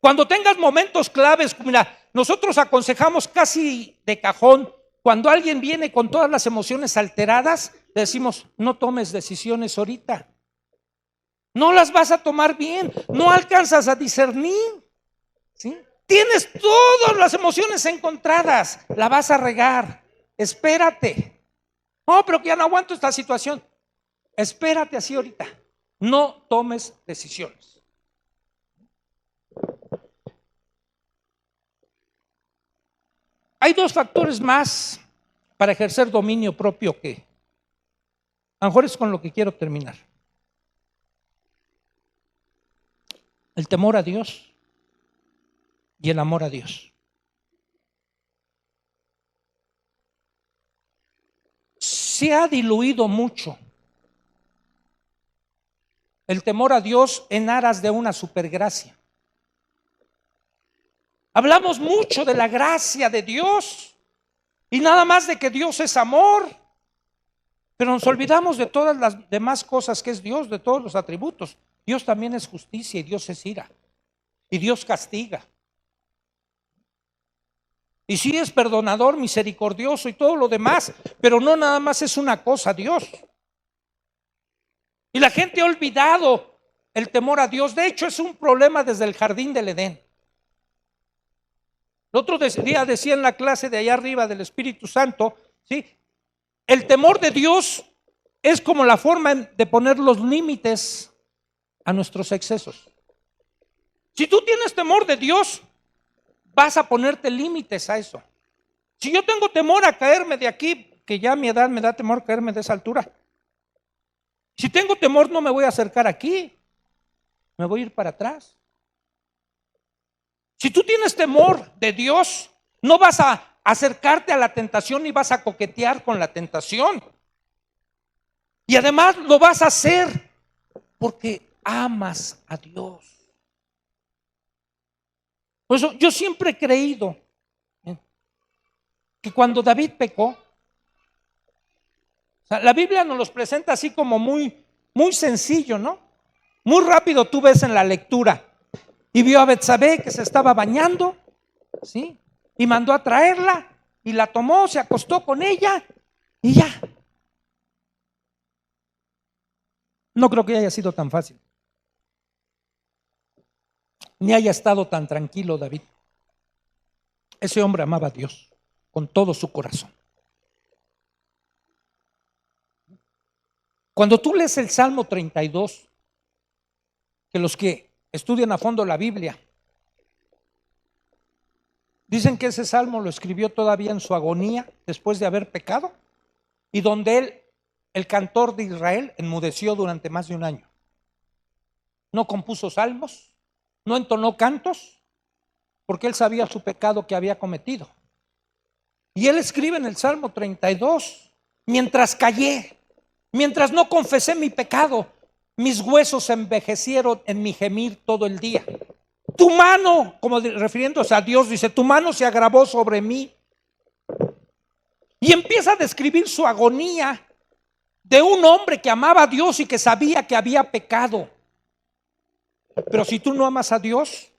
Speaker 1: Cuando tengas momentos claves, mira, nosotros aconsejamos casi de cajón, cuando alguien viene con todas las emociones alteradas, le decimos: no tomes decisiones ahorita. No las vas a tomar bien, no alcanzas a discernir. ¿Sí? Tienes todas las emociones encontradas, la vas a regar. Espérate. No, pero que ya no aguanto esta situación. Espérate así ahorita. No tomes decisiones. Hay dos factores más para ejercer dominio propio que A lo mejor es con lo que quiero terminar. El temor a Dios y el amor a Dios. Se ha diluido mucho el temor a Dios en aras de una supergracia. Hablamos mucho de la gracia de Dios y nada más de que Dios es amor, pero nos olvidamos de todas las demás cosas que es Dios, de todos los atributos. Dios también es justicia y Dios es ira y Dios castiga. Y sí es perdonador, misericordioso y todo lo demás, pero no nada más es una cosa Dios. Y la gente ha olvidado el temor a Dios. De hecho, es un problema desde el jardín del Edén. El otro día decía en la clase de allá arriba del Espíritu Santo, ¿sí? El temor de Dios es como la forma de poner los límites a nuestros excesos. Si tú tienes temor de Dios, vas a ponerte límites a eso. Si yo tengo temor a caerme de aquí, que ya a mi edad me da temor caerme de esa altura. Si tengo temor, no me voy a acercar aquí, me voy a ir para atrás. Si tú tienes temor de Dios, no vas a acercarte a la tentación ni vas a coquetear con la tentación. Y además lo vas a hacer porque amas a Dios. Por eso yo siempre he creído que cuando David pecó, la Biblia nos los presenta así como muy sencillo, ¿no? Muy rápido tú ves en la lectura. Y vio a Betsabé que se estaba bañando, ¿sí? Y mandó a traerla y la tomó, se acostó con ella y ya. No creo que haya sido tan fácil. Ni haya estado tan tranquilo David. Ese hombre amaba a Dios con todo su corazón. Cuando tú lees el Salmo 32, que los que estudian a fondo la Biblia dicen que ese salmo lo escribió todavía en su agonía después de haber pecado y donde él, el cantor de Israel, enmudeció durante más de un año. No compuso salmos, no entonó cantos, porque él sabía su pecado que había cometido. Y él escribe en el Salmo 32, mientras callé, mientras no confesé mi pecado, mis huesos se envejecieron en mi gemir todo el día. Tu mano, como refiriéndose a Dios, dice, tu mano se agravó sobre mí. Y empieza a describir su agonía de un hombre que amaba a Dios y que sabía que había pecado. Pero si tú no amas a Dios,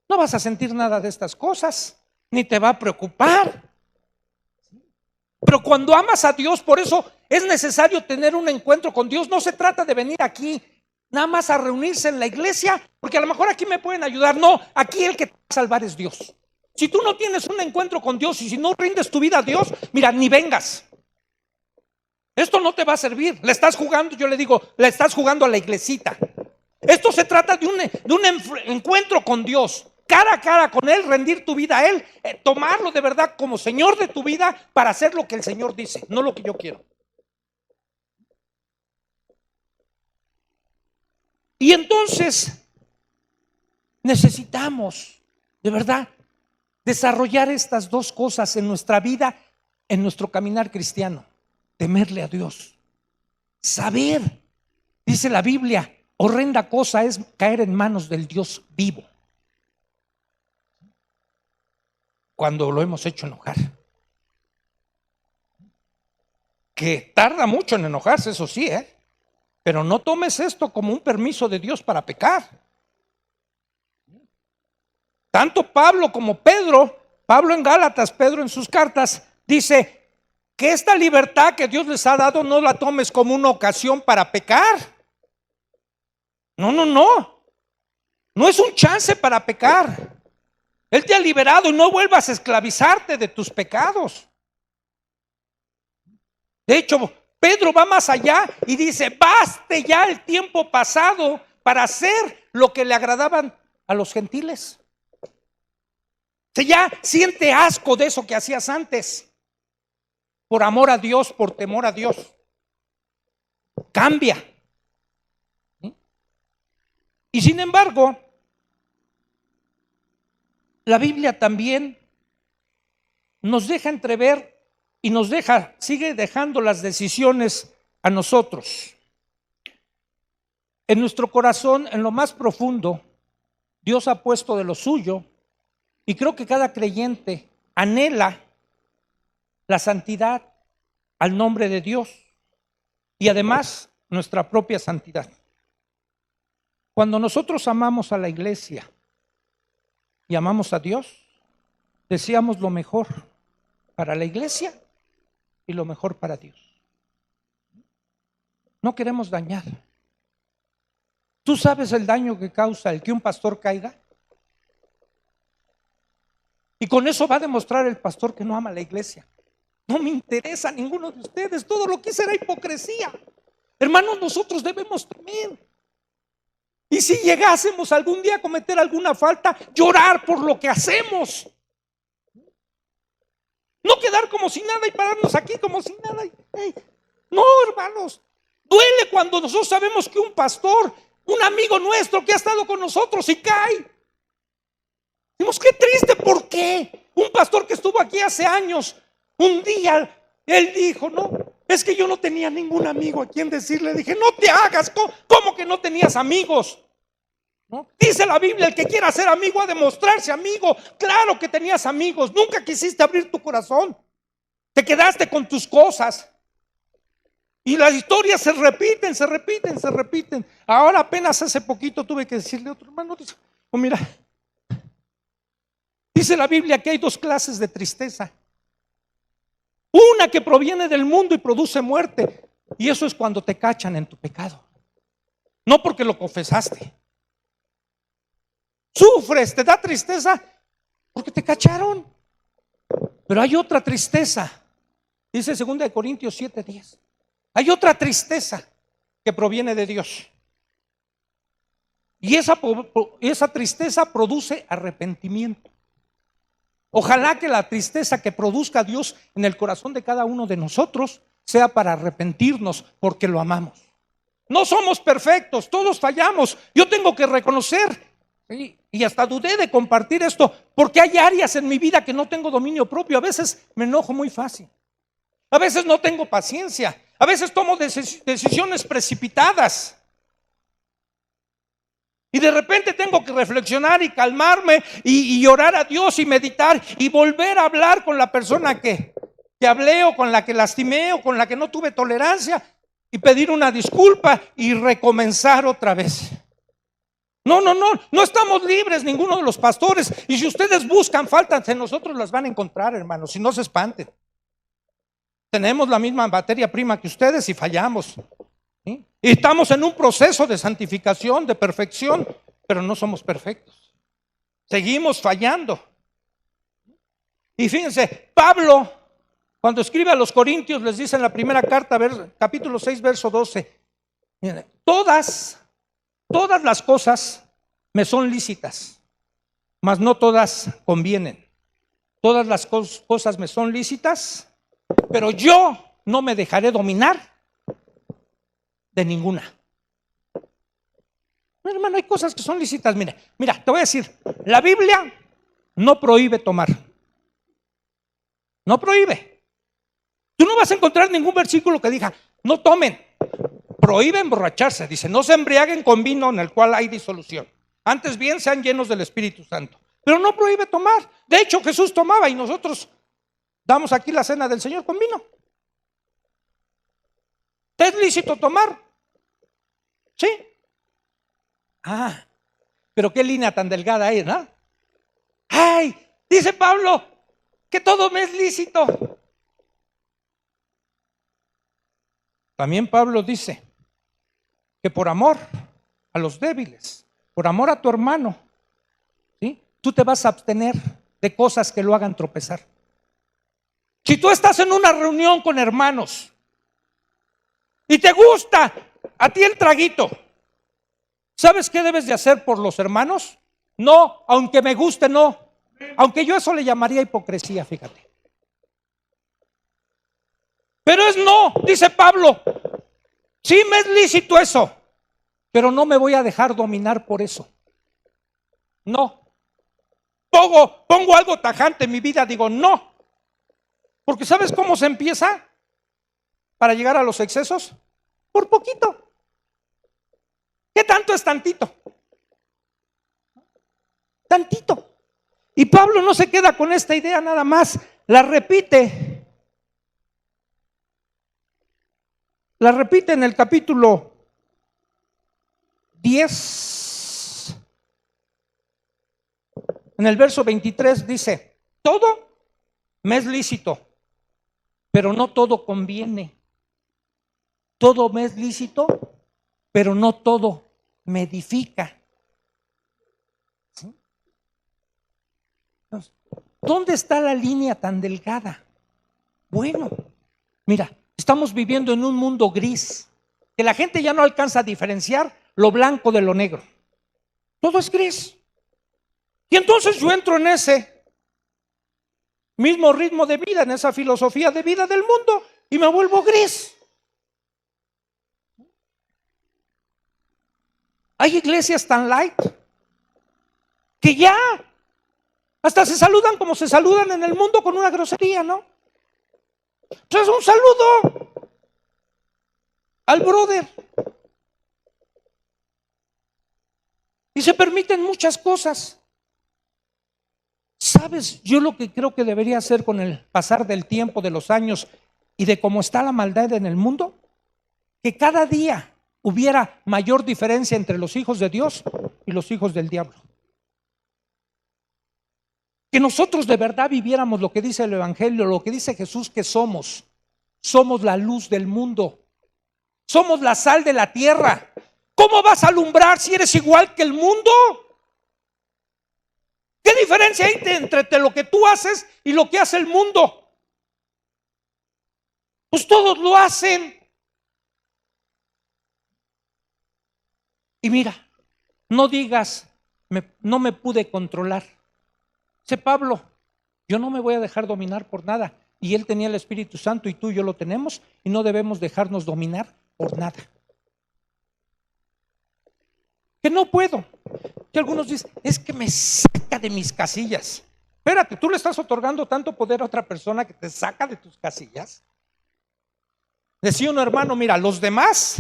Speaker 1: no vas a sentir nada de estas cosas, ni te va a preocupar. Pero cuando amas a Dios, por eso es necesario tener un encuentro con Dios. No se trata de venir aquí nada más a reunirse en la iglesia, porque a lo mejor aquí me pueden ayudar. No, aquí el que te va a salvar es Dios. Si tú no tienes un encuentro con Dios y si no rindes tu vida a Dios, mira, ni vengas. Esto no te va a servir. Le estás jugando, yo le digo, le estás jugando a la iglesita. Esto se trata de un encuentro con Dios. Cara a cara con Él, rendir tu vida a Él, tomarlo de verdad como Señor de tu vida para hacer lo que el Señor dice, no lo que yo quiero. Y entonces necesitamos de verdad desarrollar estas dos cosas en nuestra vida, en nuestro caminar cristiano. Temerle a Dios, saber, dice la Biblia, horrenda cosa es caer en manos del Dios vivo cuando lo hemos hecho enojar, que tarda mucho en enojarse, eso sí, pero no tomes esto como un permiso de Dios para pecar. Tanto Pablo como Pedro, Pablo en Gálatas, Pedro en sus cartas, dice que esta libertad que Dios les ha dado no la tomes como una ocasión para pecar. No, no es un chance para pecar. Él te ha liberado y no vuelvas a esclavizarte de tus pecados. De hecho, Pedro va más allá y dice, baste ya el tiempo pasado para hacer lo que le agradaban a los gentiles. O sea, ya siente asco de eso que hacías antes. Por amor a Dios, por temor a Dios. cambia. ¿Sí? Y sin embargo, la Biblia también nos deja entrever y sigue dejando las decisiones a nosotros. En nuestro corazón, en lo más profundo, Dios ha puesto de lo suyo, y creo que cada creyente anhela la santidad al nombre de Dios y además nuestra propia santidad. Cuando nosotros amamos a la iglesia y amamos a Dios, deseamos lo mejor para la iglesia y lo mejor para Dios. No queremos dañar. ¿Tú sabes el daño que causa el que un pastor caiga? Y con eso va a demostrar el pastor que no ama a la iglesia. No me interesa a ninguno de ustedes, todo lo que hice era hipocresía. Hermanos, nosotros debemos temer. Y si llegásemos algún día a cometer alguna falta, llorar por lo que hacemos. No quedar como si nada y pararnos aquí como si nada. No, hermanos, duele cuando nosotros sabemos que un pastor, un amigo nuestro que ha estado con nosotros y cae. Decimos, qué triste, ¿por qué? Un pastor que estuvo aquí hace años, un día él dijo, no, es que yo no tenía ningún amigo a quien decirle. Dije, no te hagas, ¿cómo que no tenías amigos? ¿No? Dice la Biblia, el que quiera ser amigo ha de mostrarse amigo. Claro que tenías amigos, nunca quisiste abrir tu corazón, te quedaste con tus cosas. Y las historias se repiten. Ahora apenas hace poquito tuve que decirle a otro hermano, mira, dice la Biblia que hay dos clases de tristeza. Una que proviene del mundo y produce muerte, y eso es cuando te cachan en tu pecado, no porque lo confesaste. Sufres, te da tristeza porque te cacharon. Pero hay otra tristeza, dice 2 Corintios 7:10. Hay otra tristeza que proviene de Dios. Y esa tristeza produce arrepentimiento. Ojalá que la tristeza que produzca Dios en el corazón de cada uno de nosotros sea para arrepentirnos porque lo amamos. No somos perfectos, todos fallamos. Yo tengo que reconocer, y hasta dudé de compartir esto, porque hay áreas en mi vida que no tengo dominio propio. A veces me enojo muy fácil. A veces no tengo paciencia. A veces tomo decisiones precipitadas. Y de repente tengo que reflexionar y calmarme y orar a Dios y meditar y volver a hablar con la persona que hablé o con la que lastimé o con la que no tuve tolerancia y pedir una disculpa y recomenzar otra vez. No estamos libres ninguno de los pastores, y si ustedes buscan faltas en nosotros las van a encontrar, hermanos, si no se espanten. Tenemos la misma materia prima que ustedes y fallamos. ¿Sí? Y estamos en un proceso de santificación, de perfección, pero no somos perfectos. Seguimos fallando. Y fíjense, Pablo, cuando escribe a los Corintios, les dice en la primera carta, capítulo 6, verso 12, todas las cosas me son lícitas, mas no todas convienen. Todas las cosas me son lícitas, pero yo no me dejaré dominar de ninguna. Hermano, hay cosas que son lícitas. Mira, te voy a decir, la Biblia no prohíbe tomar. No prohíbe. Tú no vas a encontrar ningún versículo que diga, no tomen. Prohíbe emborracharse. Dice, no se embriaguen con vino en el cual hay disolución. Antes bien sean llenos del Espíritu Santo. Pero no prohíbe tomar. De hecho, Jesús tomaba y nosotros damos aquí la cena del Señor con vino. ¿Te es lícito tomar? Sí. Pero qué línea tan delgada hay, ¿no? Ay, dice Pablo que todo me es lícito. También Pablo dice que por amor a los débiles, por amor a tu hermano, ¿sí? Tú te vas a abstener de cosas que lo hagan tropezar. Si tú estás en una reunión con hermanos y te gusta a ti el traguito, ¿sabes qué debes de hacer por los hermanos? No, aunque me guste, no. Aunque yo eso le llamaría hipocresía, fíjate. Pero es no, dice Pablo. Sí, me es lícito eso, pero no me voy a dejar dominar por eso. No. Pongo algo tajante en mi vida, digo no. Porque ¿sabes cómo se empieza para llegar a los excesos? Por poquito. ¿Qué tanto es tantito? Tantito. Y Pablo no se queda con esta idea nada más, la repite. La repite en el capítulo 10, en el verso 23 dice, todo me es lícito, pero no todo conviene. Todo me es lícito, pero no todo me edifica. ¿Sí? Entonces, ¿dónde está la línea tan delgada? Bueno, mira, estamos viviendo en un mundo gris, que la gente ya no alcanza a diferenciar lo blanco de lo negro. Todo es gris. Y entonces yo entro en ese mismo ritmo de vida, en esa filosofía de vida del mundo, y me vuelvo gris. Hay iglesias tan light que ya hasta se saludan como se saludan en el mundo, con una grosería, ¿no? Entonces un saludo al brother. Y se permiten muchas cosas. ¿Sabes? Yo lo que creo que debería hacer con el pasar del tiempo, de los años y de cómo está la maldad en el mundo, que cada día hubiera mayor diferencia entre los hijos de Dios y los hijos del diablo. Que nosotros de verdad viviéramos lo que dice el Evangelio, lo que dice Jesús que somos. Somos la luz del mundo. Somos la sal de la tierra. ¿Cómo vas a alumbrar si eres igual que el mundo? ¿Qué diferencia hay entre lo que tú haces y lo que hace el mundo? Pues todos lo hacen. Y mira, no digas, no me pude controlar. Dice Pablo, yo no me voy a dejar dominar por nada. Y él tenía el Espíritu Santo y tú y yo lo tenemos, y no debemos dejarnos dominar por nada. Que no puedo. Que algunos dicen, es que me saca de mis casillas. Espérate, tú le estás otorgando tanto poder a otra persona que te saca de tus casillas. Decía un hermano, mira, los demás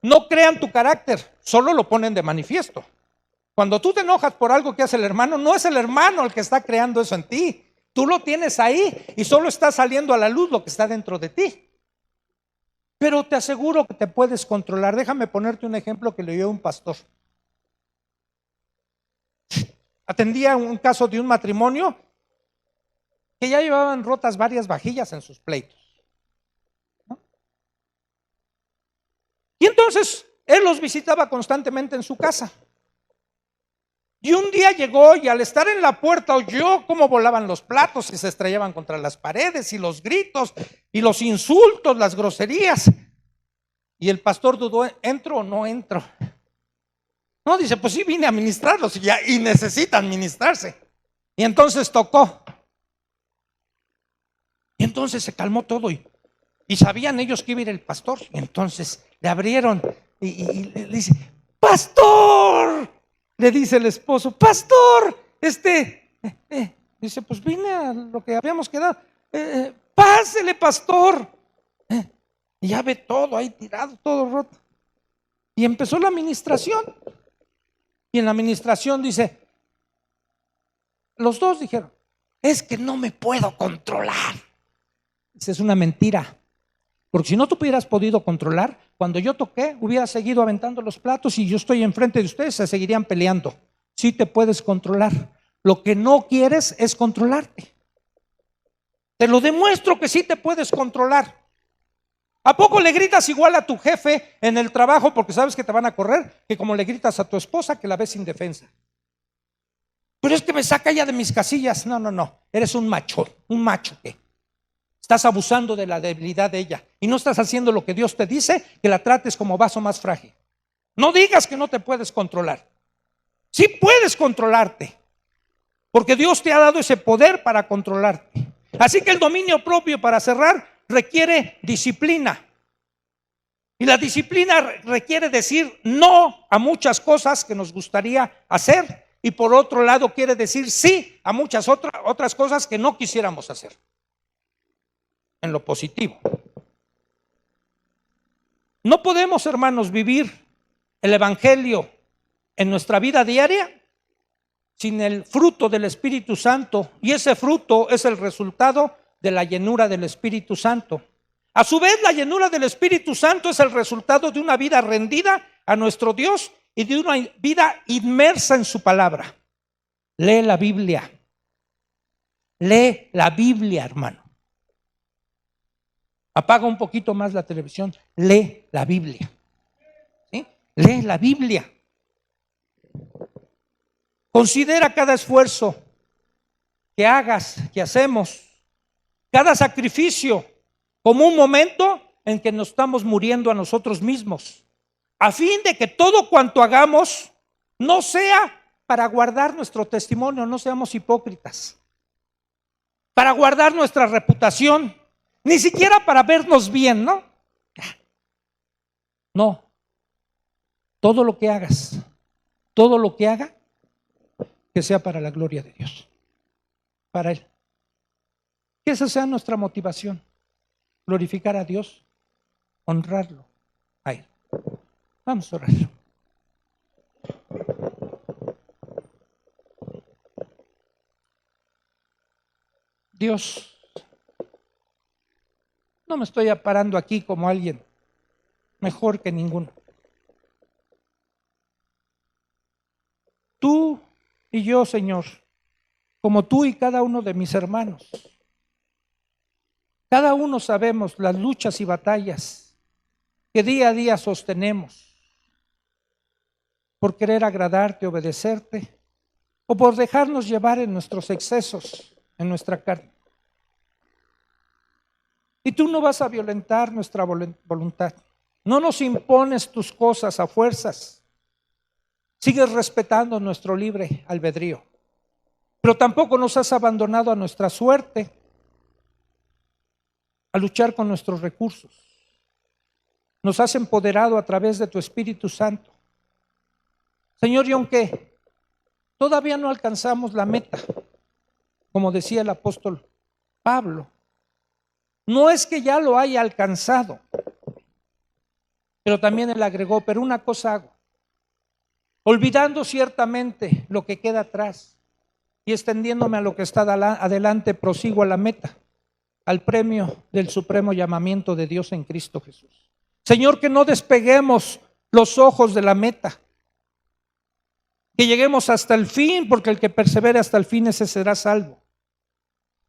Speaker 1: no crean tu carácter, solo lo ponen de manifiesto. Cuando tú te enojas por algo que hace el hermano, no es el hermano el que está creando eso en ti. Tú lo tienes ahí y solo está saliendo a la luz lo que está dentro de ti. Pero te aseguro que te puedes controlar. Déjame ponerte un ejemplo que le dio un pastor. Atendía un caso de un matrimonio que ya llevaban rotas varias vajillas en sus pleitos, ¿no? Y entonces él los visitaba constantemente en su casa. Y un día llegó y al estar en la puerta oyó cómo volaban los platos y se estrellaban contra las paredes, y los gritos y los insultos, las groserías. Y el pastor dudó, ¿entro o no entro? No, dice, pues sí, vine a ministrarlos y necesitan ministrarse. Y entonces tocó. Y entonces se calmó todo y sabían ellos que iba a ir el pastor. Y entonces le abrieron y le dice, ¡pastor! Le dice el esposo, ¡pastor! Dice, pues vine a lo que habíamos quedado. Pásele, pastor. Y ya ve todo ahí tirado, todo roto. Y empezó la administración. Y en la administración dice, los dos dijeron, es que no me puedo controlar. Esa es una mentira. Porque si no te hubieras podido controlar, cuando yo toqué, hubiera seguido aventando los platos y yo estoy enfrente de ustedes, se seguirían peleando. Sí te puedes controlar. Lo que no quieres es controlarte. Te lo demuestro que sí te puedes controlar. ¿A poco le gritas igual a tu jefe en el trabajo porque sabes que te van a correr, que como le gritas a tu esposa que la ves indefensa? Pero es que me saca ya de mis casillas. No. Eres un macho que estás abusando de la debilidad de ella y no estás haciendo lo que Dios te dice, que la trates como vaso más frágil. No digas que no te puedes controlar. Sí puedes controlarte, porque Dios te ha dado ese poder para controlarte. Así que el dominio propio, para cerrar, requiere disciplina. Y la disciplina requiere decir no a muchas cosas que nos gustaría hacer, y por otro lado quiere decir sí a muchas otras cosas que no quisiéramos hacer, en lo positivo. No podemos, hermanos, vivir el evangelio en nuestra vida diaria sin el fruto del Espíritu Santo, y ese fruto es el resultado de la llenura del Espíritu Santo. A su vez, la llenura del Espíritu Santo es el resultado de una vida rendida a nuestro Dios y de una vida inmersa en su palabra. Lee la Biblia. Lee la Biblia, hermano. Apaga un poquito más la televisión. Lee la Biblia. ¿Sí? Lee la Biblia. Considera cada esfuerzo que hagas, que hacemos, cada sacrificio como un momento en que nos estamos muriendo a nosotros mismos, a fin de que todo cuanto hagamos no sea para guardar nuestro testimonio, no seamos hipócritas, para guardar nuestra reputación, ni siquiera para vernos bien, ¿no? No, todo lo que hagas, todo lo que haga, que sea para la gloria de Dios, para Él. Que esa sea nuestra motivación, glorificar a Dios, honrarlo a Él. Vamos a orar. Dios, no me estoy parando aquí como alguien mejor que ninguno. Tú y yo, Señor, como tú y cada uno de mis hermanos, cada uno sabemos las luchas y batallas que día a día sostenemos por querer agradarte, obedecerte, o por dejarnos llevar en nuestros excesos, en nuestra carne. Y tú no vas a violentar nuestra voluntad. No nos impones tus cosas a fuerzas. Sigues respetando nuestro libre albedrío. Pero tampoco nos has abandonado a nuestra suerte, a luchar con nuestros recursos. Nos has empoderado a través de tu Espíritu Santo. Señor, y aunque todavía no alcanzamos la meta, como decía el apóstol Pablo, no es que ya lo haya alcanzado, pero también él agregó, pero una cosa hago, olvidando ciertamente lo que queda atrás y extendiéndome a lo que está adelante, prosigo a la meta, al premio del supremo llamamiento de Dios en Cristo Jesús. Señor, que no despeguemos los ojos de la meta, que lleguemos hasta el fin, porque el que persevere hasta el fin, ese será salvo.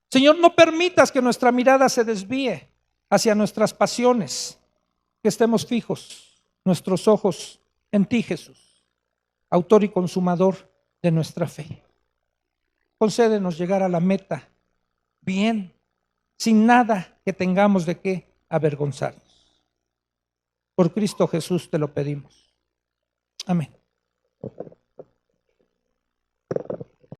Speaker 1: Señor, no permitas que nuestra mirada se desvíe hacia nuestras pasiones, que estemos fijos, nuestros ojos en ti, Jesús, autor y consumador de nuestra fe. Concédenos llegar a la meta bien, sin nada que tengamos de qué avergonzarnos. Por Cristo Jesús te lo pedimos. Amén.